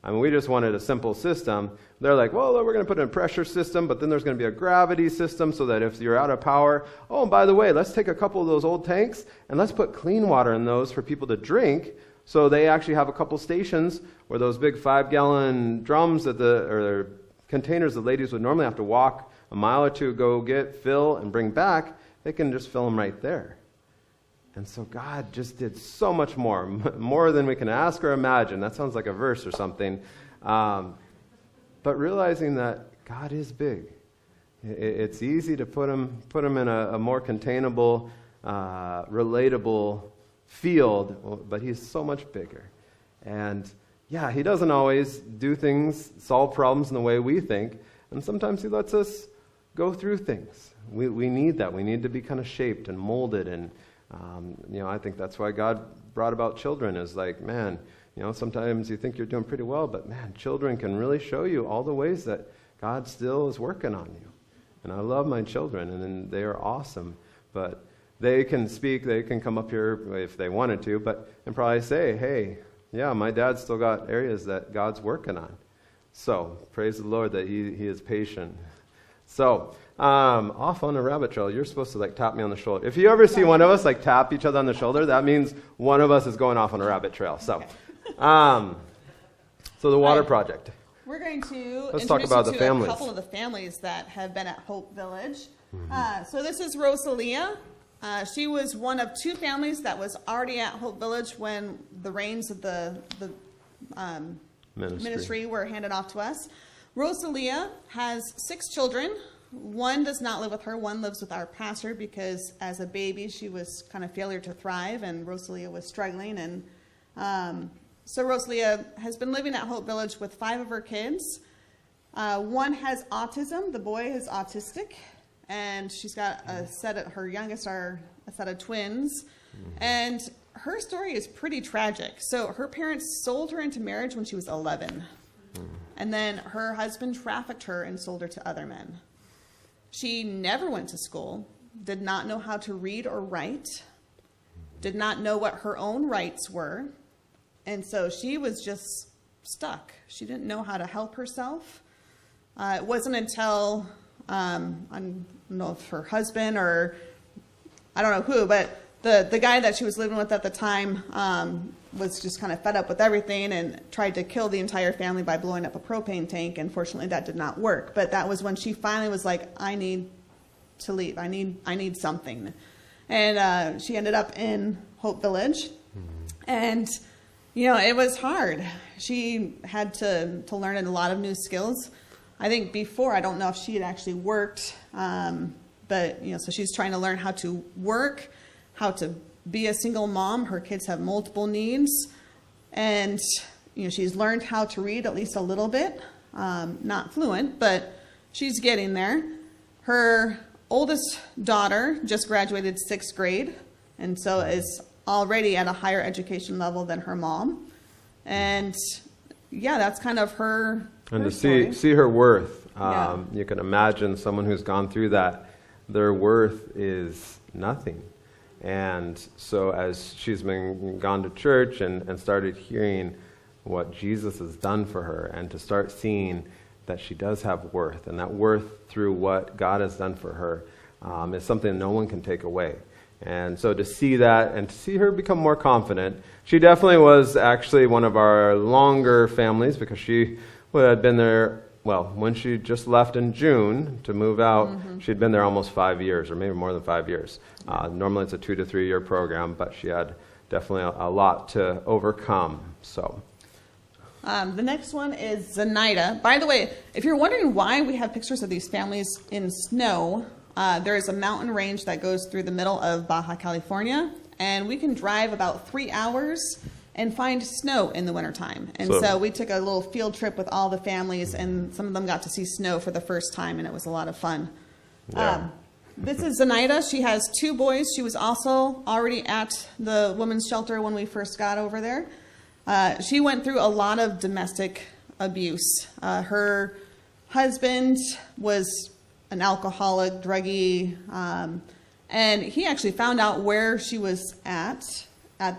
[SPEAKER 3] I mean, we just wanted a simple system. They're like, well, we're going to put in a pressure system, but then there's going to be a gravity system so that if you're out of power, oh, and by the way, let's take a couple of those old tanks and let's put clean water in those for people to drink. So they actually have a couple stations where those big 5-gallon drums or containers the ladies would normally have to walk a mile or two, go get, fill, and bring back, they can just fill them right there. And so God just did so much more than we can ask or imagine. That sounds like a verse or something. But realizing that God is big. It's easy to put him in a more containable, relatable field, but he's so much bigger. And yeah, he doesn't always do things, solve problems in the way we think. And sometimes he lets us go through things. We need that. We need to be kind of shaped and molded. And, I think that's why God brought about children is like, man, sometimes you think you're doing pretty well, but man, children can really show you all the ways that God still is working on you. And I love my children, and they are awesome. But they can speak, they can come up here if they wanted to, and probably say, hey, yeah, my dad's still got areas that God's working on. So, praise the Lord that he is patient. So, off on a rabbit trail, you're supposed to tap me on the shoulder. If you ever see one of us tap each other on the shoulder, that means one of us is going off on a rabbit trail. So, so the water project.
[SPEAKER 7] We're going to
[SPEAKER 3] Let's talk about the families.
[SPEAKER 7] A couple of the families that have been at Hope Village. So this is Rosalia. She was one of 2 families that was already at Hope Village when the reins of the ministry were handed off to us. Rosalia has 6 children. 1 does not live with her. 1 lives with our pastor because as a baby she was kind of failure to thrive, and Rosalia was struggling. And so Rosalia has been living at Hope Village with 5 of her kids. 1 has autism. The boy is autistic, and she's got her youngest are a set of twins. And her story is pretty tragic. So her parents sold her into marriage when she was 11. And then her husband trafficked her and sold her to other men. She never went to school, did not know how to read or write, did not know what her own rights were. And so she was just stuck. She didn't know how to help herself. It wasn't until, I don't know if her husband or I don't know who, but the guy that she was living with at the time was just kind of fed up with everything and tried to kill the entire family by blowing up a propane tank. Unfortunately, that did not work. But that was when she finally was like, I need to leave. I need something. And she ended up in Hope Village. And, it was hard. She had to learn a lot of new skills. I think before, I don't know if she had actually worked, but, so she's trying to learn how to work, how to be a single mom. Her kids have multiple needs. And, she's learned how to read at least a little bit. Not fluent, but she's getting there. Her oldest daughter just graduated 6th grade, and so is already at a higher education level than her mom. And, yeah, that's kind of her
[SPEAKER 3] And to
[SPEAKER 7] story.
[SPEAKER 3] see her worth.
[SPEAKER 7] Yeah.
[SPEAKER 3] You can imagine someone who's gone through that, their worth is nothing. And so as she's gone to church and started hearing what Jesus has done for her, and to start seeing that she does have worth, and that worth through what God has done for her is something no one can take away. And so to see that and to see her become more confident, she definitely was actually one of our longer families because she had been there when she just left in June to move out, she'd been there almost 5 years, or maybe more than 5 years. Normally it's a 2 to 3 year program, but she had definitely a lot to overcome. So.
[SPEAKER 7] The next one is Zenaida. By the way, if you're wondering why we have pictures of these families in snow, there is a mountain range that goes through the middle of Baja California, and we can drive about 3 hours and find snow in the wintertime. And so we took a little field trip with all the families, and some of them got to see snow for the first time, and it was a lot of fun.
[SPEAKER 3] Yeah.
[SPEAKER 7] This is Zenaida. She has 2 boys. She was also already at the women's shelter when we first got over there. She went through a lot of domestic abuse. Her husband was an alcoholic, druggie, and he actually found out where she was at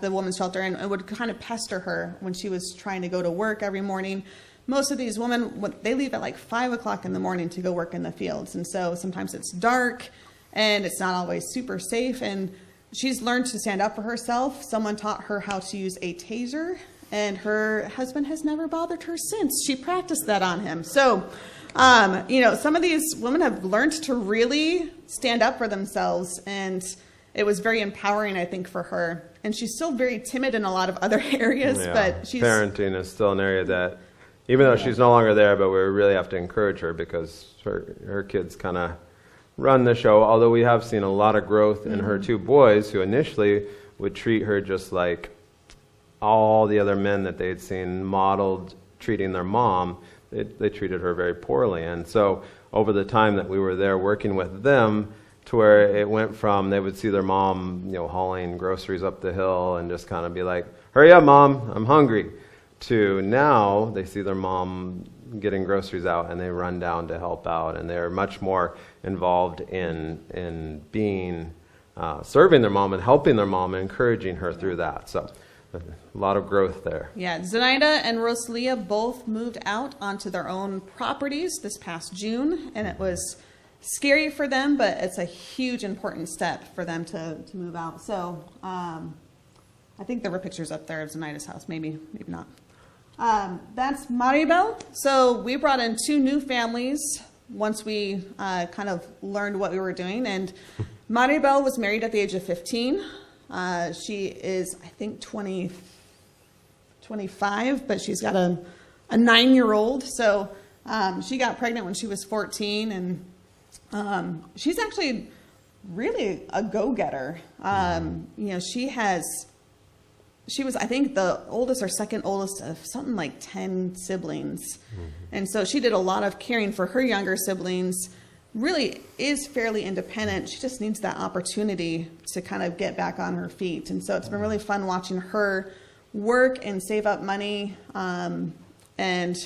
[SPEAKER 7] the women's shelter and would kind of pester her when she was trying to go to work every morning. Most of these women, they leave at like 5 o'clock in the morning to go work in the fields. And so sometimes it's dark and it's not always super safe. And she's learned to stand up for herself. Someone taught her how to use a taser, and her husband has never bothered her since. She practiced that on him. So, some of these women have learned to really stand up for themselves, and it was very empowering, I think, for her. And she's still very timid in a lot of other areas, but she's...
[SPEAKER 3] Parenting is still an area that, even though she's no longer there, but we really have to encourage her because her kids kind of run the show, although we have seen a lot of growth in her 2 boys who initially would treat her just like all the other men that they'd seen modeled treating their mom. They treated her very poorly. And so over the time that we were there working with them, to where it went from they would see their mom, hauling groceries up the hill and just kind of be like, "Hurry up, Mom, I'm hungry," to now they see their mom getting groceries out and they run down to help out, and they're much more involved in being serving their mom and helping their mom and encouraging her through that. So a lot of growth there.
[SPEAKER 7] Yeah, Zenaida and Rosalia both moved out onto their own properties this past June, and it was scary for them, but it's a huge important step for them to move out. So I think there were pictures up there of Zenaida's house, maybe not. That's Maribel. So we brought in 2 new families once we kind of learned what we were doing, and Maribel was married at the age of 15. She is, I think, 25, but she's got a 9-year-old. So she got pregnant when she was 14, and she's actually really a go-getter. She was, I think, the oldest or second oldest of something like 10 siblings. And so she did a lot of caring for her younger siblings, really is fairly independent. She just needs that opportunity to kind of get back on her feet. And so it's been really fun watching her work and save up money and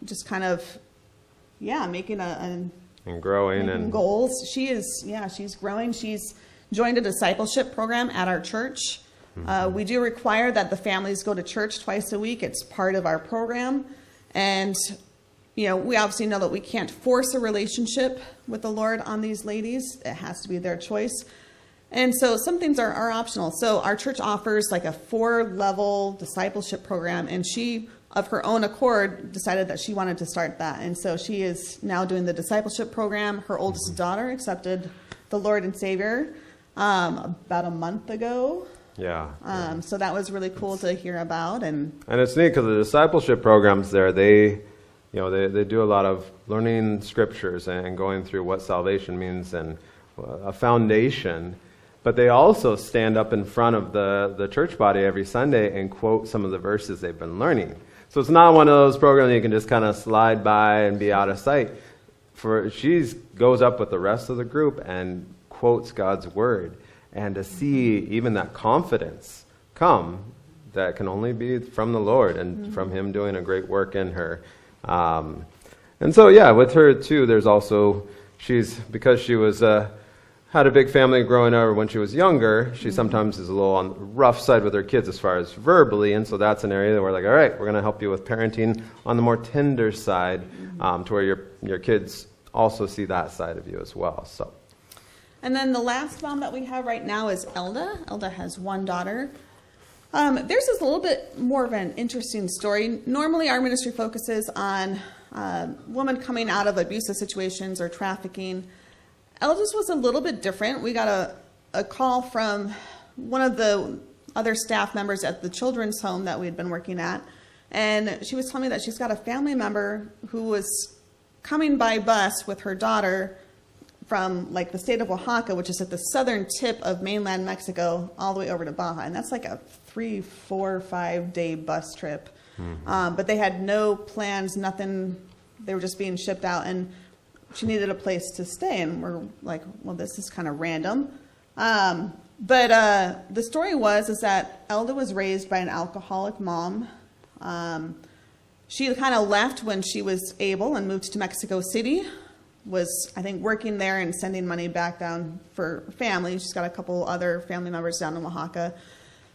[SPEAKER 7] just kind of, making and
[SPEAKER 3] growing and
[SPEAKER 7] goals. She's growing. She's joined a discipleship program at our church. We do require that the families go to church twice a week. It's part of our program. And we obviously know that we can't force a relationship with the Lord on these ladies. It has to be their choice. And so some things are optional. So our church offers like a 4-level discipleship program, and she, of her own accord, decided that she wanted to start that. And so she is now doing the discipleship program. Her oldest daughter accepted the Lord and Savior about a month ago.
[SPEAKER 3] Yeah.
[SPEAKER 7] So that was really cool to hear about. And
[SPEAKER 3] it's neat because the discipleship programs there, they do a lot of learning scriptures and going through what salvation means and a foundation. But they also stand up in front of the church body every Sunday and quote some of the verses they've been learning. So it's not one of those programs you can just kind of slide by and be out of sight. She goes up with the rest of the group and quotes God's word. And to see even that confidence come, that can only be from the Lord and from Him doing a great work in her. And so, with her too, there's also, because she was had a big family growing up when she was younger, she sometimes is a little on the rough side with her kids as far as verbally, and so that's an area that we're like, all right, we're going to help you with parenting on the more tender side, to where your kids also see that side of you as well. So. And
[SPEAKER 7] then the last mom that we have right now is Elda. Elda has 1 daughter. Theirs is a little bit more of an interesting story. Normally, our ministry focuses on women coming out of abusive situations or trafficking. Elda's was a little bit different. We got a call from one of the other staff members at the children's home that we had been working at, and she was telling me that she's got a family member who was coming by bus with her daughter from like the state of Oaxaca, which is at the southern tip of mainland Mexico, all the way over to Baja. And that's like a 3, 4, 5 day bus trip. But they had no plans, nothing. They were just being shipped out, and she needed a place to stay. And we're like, well, this is kind of random. But the story is that Elda was raised by an alcoholic mom. She kind of left when she was able and moved to Mexico City. Was, I think, working there and sending money back down for family. She's got a couple other family members down in Oaxaca.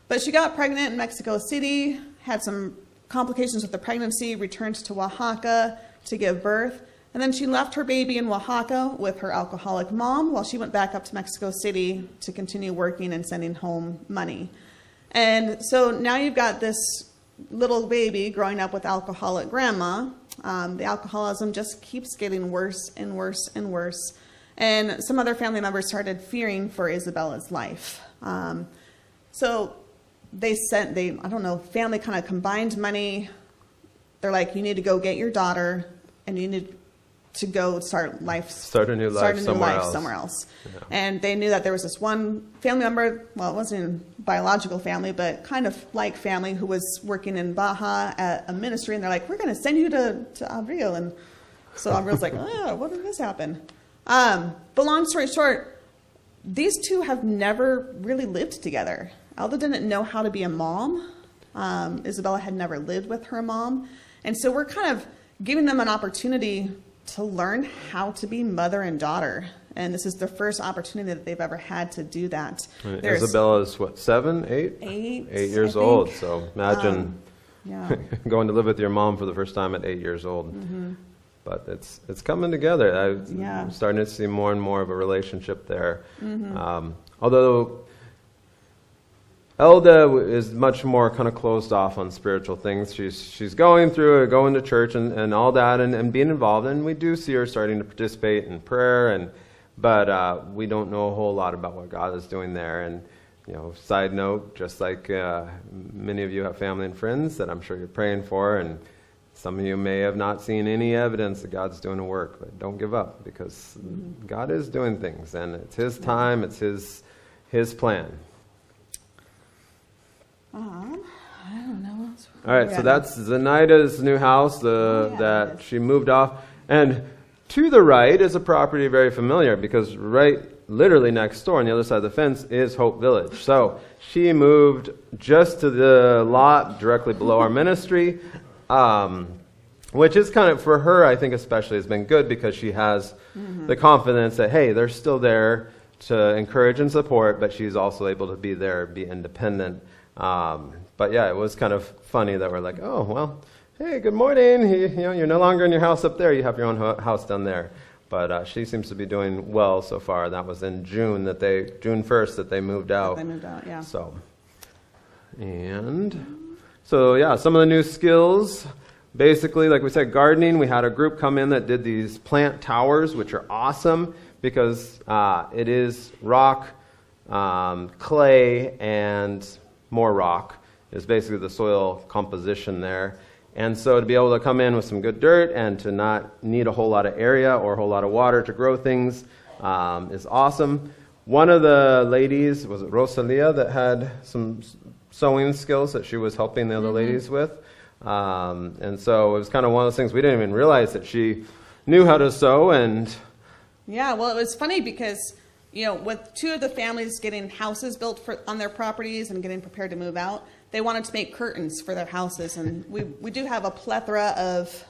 [SPEAKER 7] But she got pregnant in Mexico City, had some complications with the pregnancy, returned to Oaxaca to give birth. And then she left her baby in Oaxaca with her alcoholic mom while she went back up to Mexico City to continue working and sending home money. And so now you've got this little baby growing up with alcoholic grandma. The alcoholism just keeps getting worse and worse and worse. And some other family members started fearing for Isabella's life. So family kind of combined money. They're like, you need to go get your daughter, and you need to go start a new life somewhere else. Yeah. And they knew that there was this one family member, well, it wasn't a biological family, but kind of like family, who was working in Baja at a ministry, and they're like, we're going to send you to Abril. And so Abril's like, what did this happen? But long story short, these two have never really lived together. Elda didn't know how to be a mom. Isabella had never lived with her mom. And so we're kind of giving them an opportunity to learn how to be mother and daughter. And this is the first opportunity that they've ever had to do that.
[SPEAKER 3] Isabella's what, 7, 8? 8 years old. So imagine going to live with your mom for the first time at 8 years old. Mm-hmm. But it's coming together. I'm starting to see more and more of a relationship there. Mm-hmm. Although Elda is much more kind of closed off on spiritual things. She's going to church and all that and being involved. And we do see her starting to participate in prayer. But we don't know a whole lot about what God is doing there. And, side note, just like many of you have family and friends that I'm sure you're praying for. And some of you may have not seen any evidence that God's doing a work. But don't give up, because God is doing things. And it's His time. It's His plan.
[SPEAKER 7] I don't know.
[SPEAKER 3] All right, so that's Zenaida's new house that she moved off. And to the right is a property very familiar, because literally next door on the other side of the fence is Hope Village. So she moved just to the lot directly below our ministry, which is kind of, for her, I think especially, has been good, because she has the confidence that, hey, they're still there to encourage and support, but she's also able to be there, be independent. But yeah, it was kind of funny that we're like, oh, well, hey, good morning. You're no longer in your house up there. You have your own house down there. But she seems to be doing well so far. That was in June 1st that they moved out.
[SPEAKER 7] They moved out, yeah.
[SPEAKER 3] So yeah, some of the new skills. Basically, like we said, gardening. We had a group come in that did these plant towers, which are awesome, because it is rock, clay, and more rock is basically the soil composition there. And so to be able to come in with some good dirt and to not need a whole lot of area or a whole lot of water to grow things is awesome. One of the ladies, was it Rosalia, that had some sewing skills that she was helping the other ladies with. And so it was kind of one of those things, we didn't even realize that she knew how to sew.
[SPEAKER 7] Yeah, well, it was funny because with two of the families getting houses built on their properties and getting prepared to move out, they wanted to make curtains for their houses. And we do have a plethora of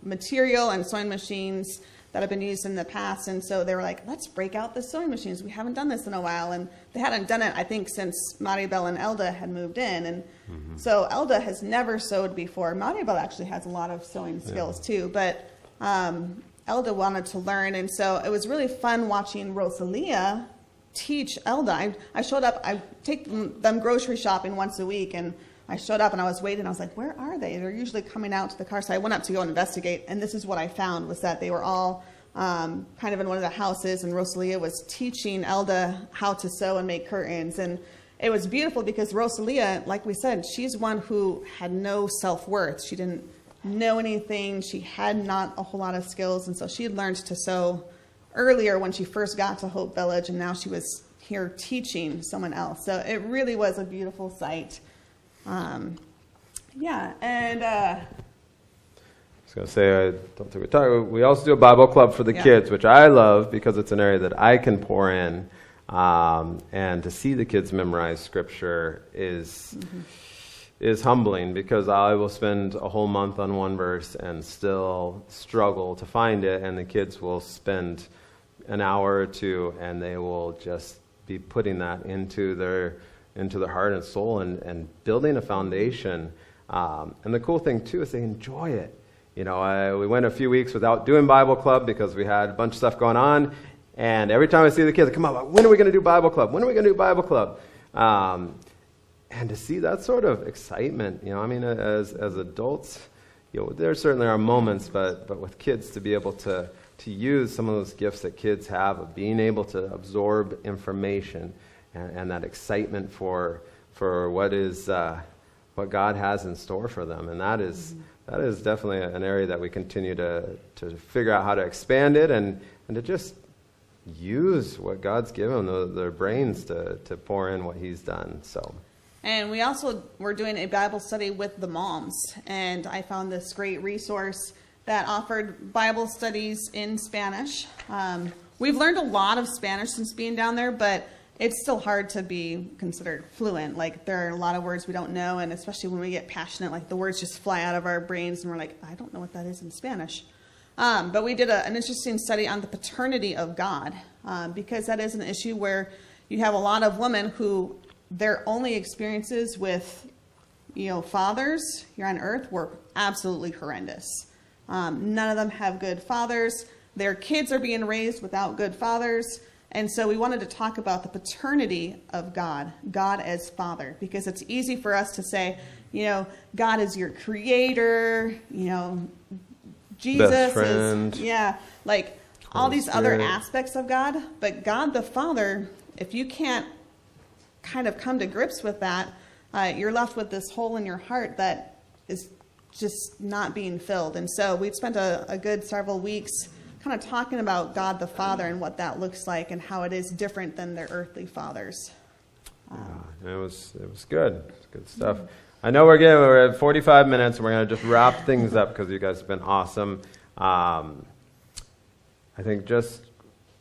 [SPEAKER 7] material and sewing machines that have been used in the past. And so they were like, let's break out the sewing machines. We haven't done this in a while. And they hadn't done it, I think, since Maribel and Elda had moved in. And so Elda has never sewed before. Maribel actually has a lot of sewing skills too. But Elda wanted to learn, and so it was really fun watching Rosalia teach Elda. I showed up, I take them grocery shopping once a week, and I showed up and I was waiting. I was like, where are they? They're usually coming out to the car. So I went up to go and investigate, and this is what I found, was that they were all kind of in one of the houses, and Rosalia was teaching Elda how to sew and make curtains. And it was beautiful because Rosalia, like we said, she's one who had no self-worth. She didn't know anything. She had not a whole lot of skills, and so she had learned to sew earlier when she first got to Hope Village, and now she was here teaching someone else. So it really was a beautiful sight. Yeah, and
[SPEAKER 3] I was going to say, I don't think we talked. We also do a Bible club for the kids, which I love because it's an area that I can pour in. And to see the kids memorize scripture is humbling, because I will spend a whole month on one verse and still struggle to find it, and the kids will spend an hour or two, and they will just be putting that into their heart and soul, and building a foundation. And the cool thing too is they enjoy it. You know, we went a few weeks without doing Bible club because we had a bunch of stuff going on. And every time I see the kids, they come up, when are we going to do Bible club? When are we going to do Bible club? And to see that sort of excitement, you know, I mean, as adults, you know, there certainly are moments, but with kids, to be able to use some of those gifts that kids have of being able to absorb information, and that excitement for what God has in store for them. And that is definitely an area that we continue to figure out how to expand it, and to just use what God's given their brains to pour in what He's done. So.
[SPEAKER 7] And we also were doing a Bible study with the moms, and I found this great resource that offered Bible studies in Spanish. We've learned a lot of Spanish since being down there, but it's still hard to be considered fluent. Like, there are a lot of words we don't know, and especially when we get passionate, like the words just fly out of our brains, and we're like, I don't know what that is in Spanish. But we did an interesting study on the paternity of God, because that is an issue where you have a lot of women who their only experiences with, you know, fathers here on earth were absolutely horrendous. None of them have good fathers. Their kids are being raised without good fathers. And so we wanted to talk about the paternity of God as Father, because it's easy for us to say, you know, God is your creator, you know, Jesus
[SPEAKER 3] best friend,
[SPEAKER 7] is, like all these other aspects of God. But God the Father, if you can't kind of come to grips with that, you're left with this hole in your heart that is just not being filled. And so we've spent a good several weeks kind of talking about God the Father and what that looks like, and how it is different than their earthly fathers.
[SPEAKER 3] It was good. It's good stuff. I know we're at 45 minutes, and we're going to just wrap things up because you guys have been awesome. I think just,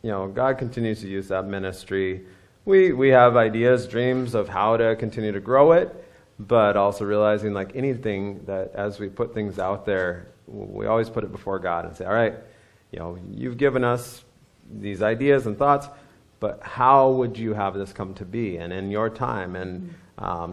[SPEAKER 3] you know, God continues to use that ministry. We have ideas, dreams of how to continue to grow it, but also realizing, like anything, that as we put things out there, we always put it before God and say, all right, you know, you've given us these ideas and thoughts, but how would you have this come to be, and in your time? And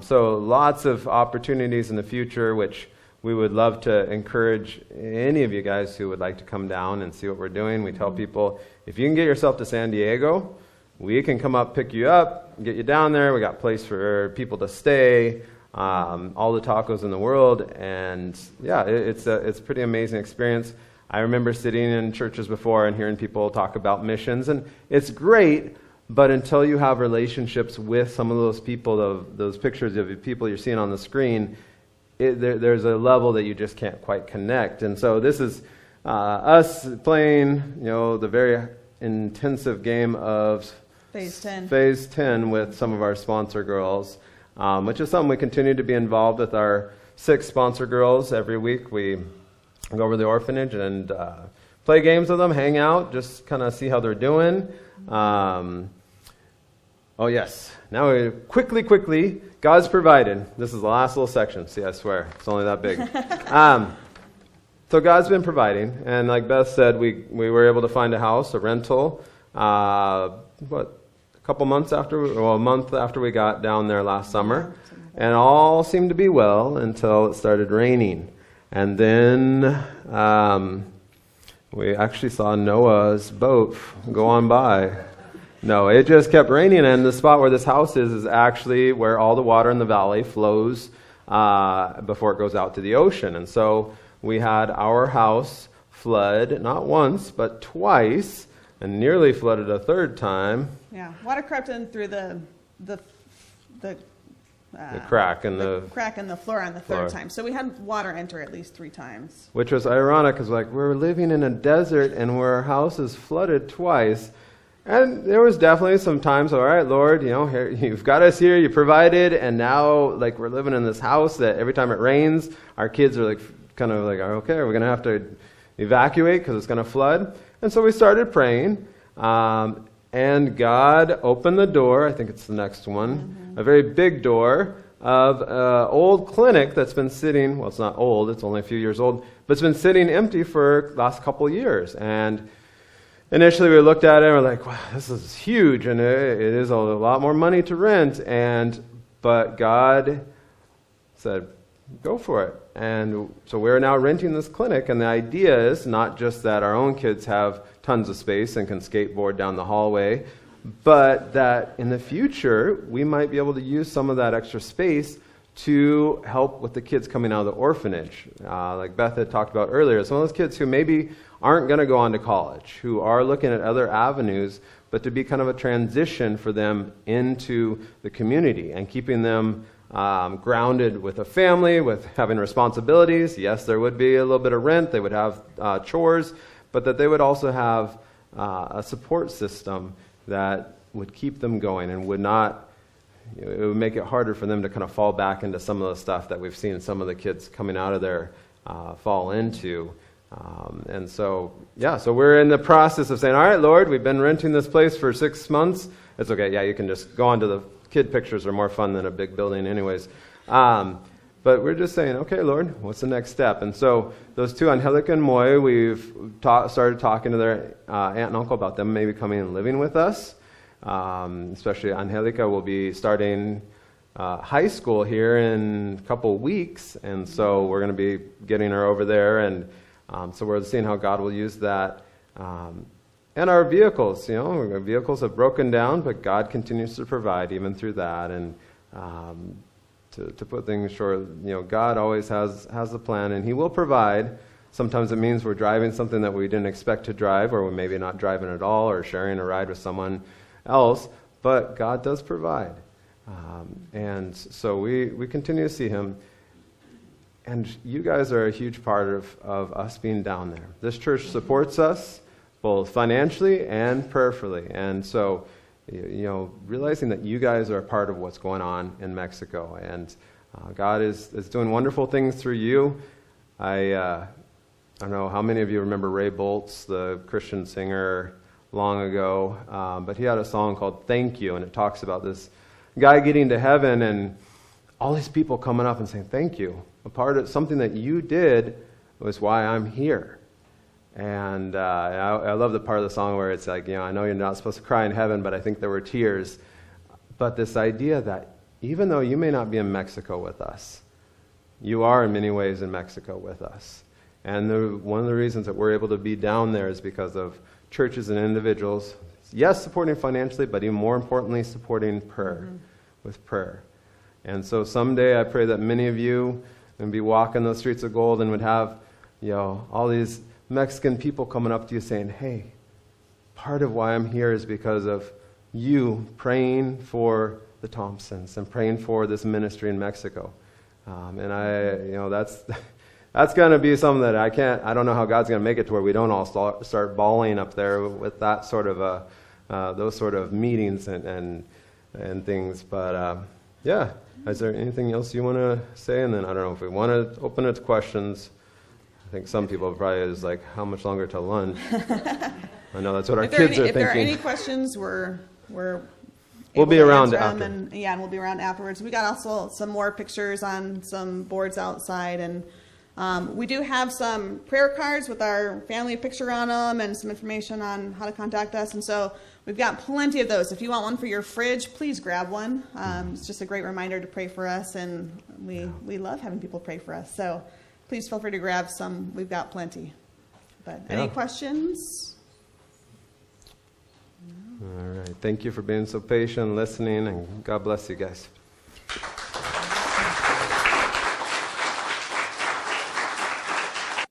[SPEAKER 3] so lots of opportunities in the future, which we would love to encourage any of you guys who would like to come down and see what we're doing. We tell people, if you can get yourself to San Diego, we can come up, pick you up, get you down there. We got a place for people to stay, all the tacos in the world, and yeah, it's a pretty amazing experience. I remember sitting in churches before and hearing people talk about missions, and it's great, but until you have relationships with some of those people, those pictures of the people you're seeing on the screen, there's a level that you just can't quite connect. And so this is us playing, you know, the very intensive game of
[SPEAKER 7] Phase 10.
[SPEAKER 3] Phase 10 with some of our sponsor girls, which is something we continue to be involved with. Our 6 sponsor girls every week. We go over to the orphanage and play games with them, hang out, just kind of see how they're doing. Oh yes, now we quickly, God's provided. This is the last little section. See, I swear, it's only that big. So God's been providing, and like Beth said, we were able to find a house, a rental, a month after we got down there last summer, and all seemed to be well until it started raining. And then we actually saw Noah's boat go on by. No, it just kept raining, and the spot where this house is actually where all the water in the valley flows before it goes out to the ocean. And so we had our house flood not once, but twice, and nearly flooded a third time.
[SPEAKER 7] Yeah, water crept in through the
[SPEAKER 3] crack in the
[SPEAKER 7] crack in the floor on the third
[SPEAKER 3] floor.
[SPEAKER 7] time. So we had water enter at least 3 times.
[SPEAKER 3] Which was ironic, because like we're living in a desert and where our house is flooded twice. And there was definitely some times, all right, Lord, here, you've got us here, you provided, and now like we're living in this house that every time it rains, our kids are like kind of like, okay, we're going to have to evacuate because it's going to flood. And so we started praying, and God opened the door. I think it's the next one, a very big door of an old clinic that's been sitting. Well, it's not old; it's only a few years old, but it's been sitting empty for the last couple of years. And initially, we looked at it and we're like, wow, this is huge, and it is a lot more money to rent. But God said, go for it. And so we're now renting this clinic, and the idea is not just that our own kids have tons of space and can skateboard down the hallway, but that in the future, we might be able to use some of that extra space to help with the kids coming out of the orphanage. Like Beth had talked about earlier, some of those kids who maybe aren't going to go on to college, who are looking at other avenues, but to be kind of a transition for them into the community and keeping them grounded with a family, with having responsibilities. Yes, there would be a little bit of rent, they would have chores, but that they would also have a support system that would keep them going and would not, it would make it harder for them to kind of fall back into some of the stuff that we've seen some of the kids coming out of there fall into. And so we're in the process of saying, all right, Lord, we've been renting this place for 6 months. It's okay. Yeah, you can just go on to the kid pictures are more fun than a big building anyways. But we're just saying, okay, Lord, what's the next step? And so those two, Angelica and Moy, we've started talking to their aunt and uncle about them maybe coming and living with us. Especially Angelica will be starting high school here in a couple weeks. And so we're going to be getting her over there. And so we're seeing how God will use that. And our vehicles, our vehicles have broken down, but God continues to provide even through that. And to put things short, God always has a plan, and He will provide. Sometimes it means we're driving something that we didn't expect to drive, or we're maybe not driving at all, or sharing a ride with someone else. But God does provide. And so we continue to see Him. And you guys are a huge part of us being down there. This church supports us, both financially and prayerfully. And so, realizing that you guys are a part of what's going on in Mexico. And God is doing wonderful things through you. I don't know how many of you remember Ray Boltz, the Christian singer, long ago. But he had a song called Thank You, and it talks about this guy getting to heaven and all these people coming up and saying, thank you. A part of something that you did was why I'm here. And I love the part of the song where it's like, I know you're not supposed to cry in heaven, but I think there were tears. But this idea that even though you may not be in Mexico with us, you are in many ways in Mexico with us. And one of the reasons that we're able to be down there is because of churches and individuals, yes, supporting financially, but even more importantly, supporting prayer, with prayer. And so someday I pray that many of you would be walking the streets of gold and would have, all these Mexican people coming up to you saying, hey, part of why I'm here is because of you praying for the Thompsons and praying for this ministry in Mexico. And that's going to be something that I don't know how God's going to make it to where we don't all start bawling up there with that sort of those sort of meetings and things. But is there anything else you want to say? And then I don't know if we want to open it to questions. I think some people probably is like, how much longer till lunch? I know that's what our kids are thinking.
[SPEAKER 7] If there are any questions, we'll
[SPEAKER 3] be around after.
[SPEAKER 7] And we'll be around afterwards. We got also some more pictures on some boards outside, and we do have some prayer cards with our family picture on them and some information on how to contact us. And so we've got plenty of those. If you want one for your fridge, please grab one. It's just a great reminder to pray for us, and we love having people pray for us. So please feel free to grab some. We've got plenty. But any questions?
[SPEAKER 3] All right. thank you for being so patient, listening, and God bless you guys.